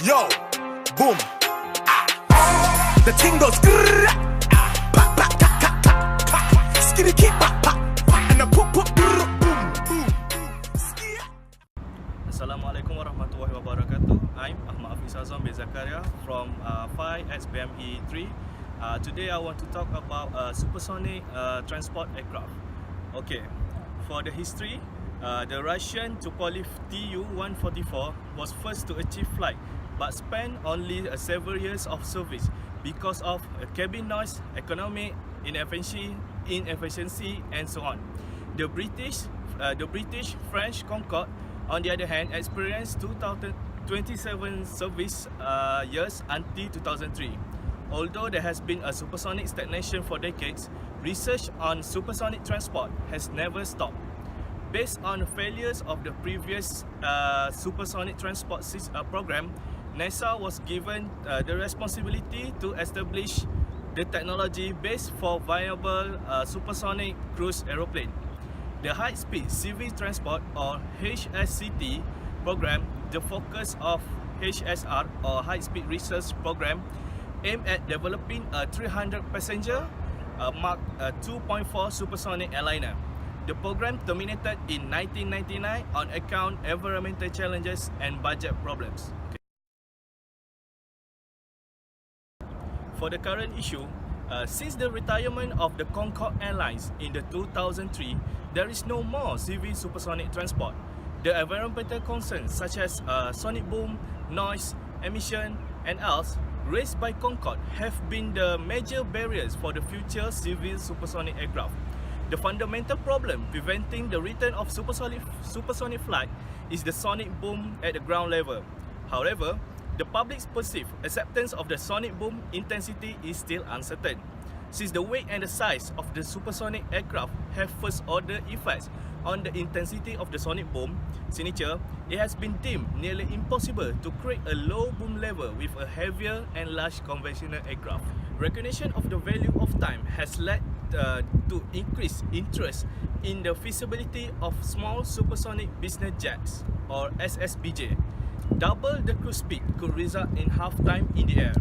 Yo, boom. The thing goes grrrr. Pa, pa, ka, ka, ka, ka. Skitty keep pa, pa, pa. And the poop, poop, brrr, boom, boom. Assalamualaikum warahmatullahi wabarakatuh. I'm Afiq Sazwan from 5XBME3. Today I want to talk about supersonic transport aircraft. Okay, for the history, the Russian Tupolev Tu-144 was first to achieve flight, but spent only several years of service because of cabin noise, economic inefficiency, and so on. The British French Concorde, on the other hand, experienced 27 service years until 2003. Although there has been a supersonic stagnation for decades, research on supersonic transport has never stopped. Based on the failures of the previous supersonic transport program, NASA was given the responsibility to establish the technology base for viable supersonic cruise aeroplane. The High-Speed Civil Transport, or HSCT program, the focus of HSR, or High-Speed Research Program, aimed at developing a 300-passenger Mark 2.4 supersonic airliner. The program terminated in 1999 on account of environmental challenges and budget problems. For the current issue, since the retirement of the Concorde Airlines in the 2003, there is no more civil supersonic transport. The environmental concerns such as sonic boom, noise, emission, and else raised by Concorde have been the major barriers for the future civil supersonic aircraft. The fundamental problem preventing the return of supersonic flight is the sonic boom at the ground level. However, the public's perceived acceptance of the sonic boom intensity is still uncertain. Since the weight and the size of the supersonic aircraft have first-order effects on the intensity of the sonic boom signature, it has been deemed nearly impossible to create a low boom level with a heavier and large conventional aircraft. Recognition of the value of time has led to increased interest in the feasibility of small supersonic business jets, or SSBJ. Double the cruise speed could result in half time in the air.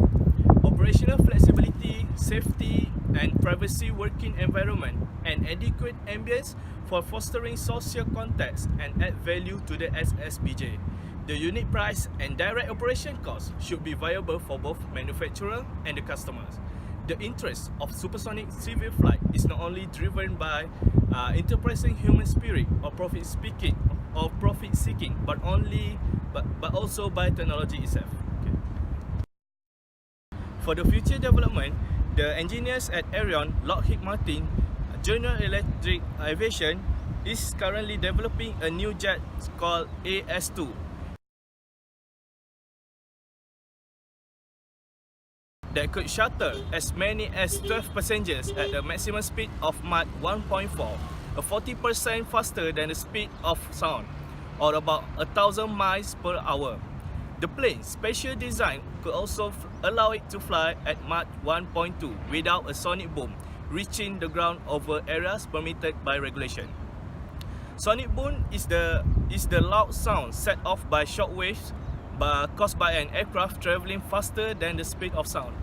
Operational flexibility, safety, and privacy working environment, and adequate ambience for fostering social contacts and add value to the SSBJ. The unit price and direct operation costs should be viable for both manufacturer and the customers. The interest of supersonic civil flight is not only driven by enterprising human spirit or profit seeking, but also by technology itself. Okay. For the future development, the engineers at Ariane, Lockheed Martin, General Electric Aviation is currently developing a new jet called AS2. That could shuttle as many as 12 passengers at the maximum speed of Mach 1.4, a 40% faster than the speed of sound, or about 1,000 miles per hour. The plane's special design could also allow it to fly at Mach 1.2 without a sonic boom reaching the ground over areas permitted by regulation. Sonic boom is the loud sound set off by shock waves caused by an aircraft traveling faster than the speed of sound.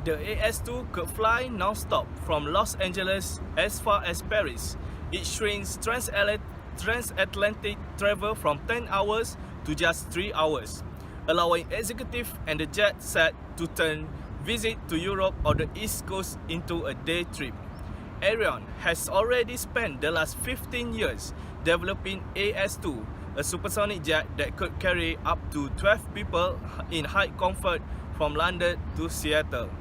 The AS2 could fly non-stop from Los Angeles as far as Paris. It shrinks transatlantic travel from 10 hours to just 3 hours, allowing executive and the jet set to turn visit to Europe or the East Coast into a day trip. Ariane has already spent the last 15 years developing AS2, a supersonic jet that could carry up to 12 people in high comfort from London to Seattle.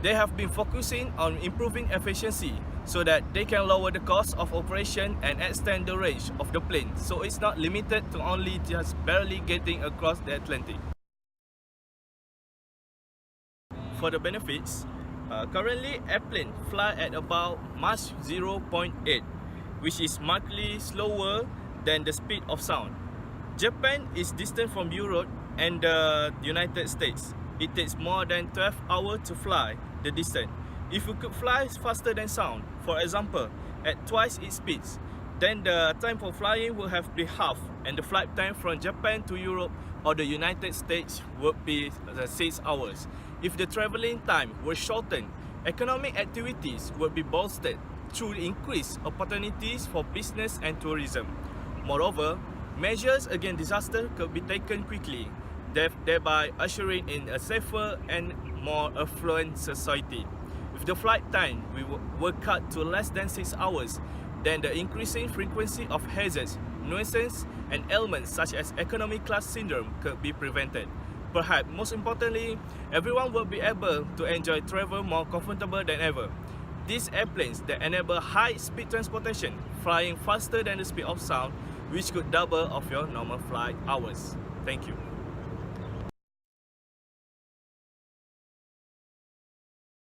They have been focusing on improving efficiency so that they can lower the cost of operation and extend the range of the plane, so it's not limited to only just barely getting across the Atlantic. For the benefits, currently airplanes fly at about Mach 0.8, which is markedly slower than the speed of sound. Japan is distant from Europe and the United States. It takes more than 12 hours to fly the distance. If you could fly faster than sound, for example, at twice its speeds, then the time for flying will have been half, and the flight time from Japan to Europe or the United States would be 6 hours. If the traveling time were shortened, economic activities would be bolstered through increased opportunities for business and tourism. Moreover, measures against disaster could be taken quickly, thereby ushering in a safer and more affluent society. If the flight time were cut to less than 6 hours, then the increasing frequency of hazards, nuisances, and ailments such as economy class syndrome could be prevented. Perhaps most importantly, everyone will be able to enjoy travel more comfortable than ever. These airplanes that enable high-speed transportation, flying faster than the speed of sound, which could double of your normal flight hours. Thank you.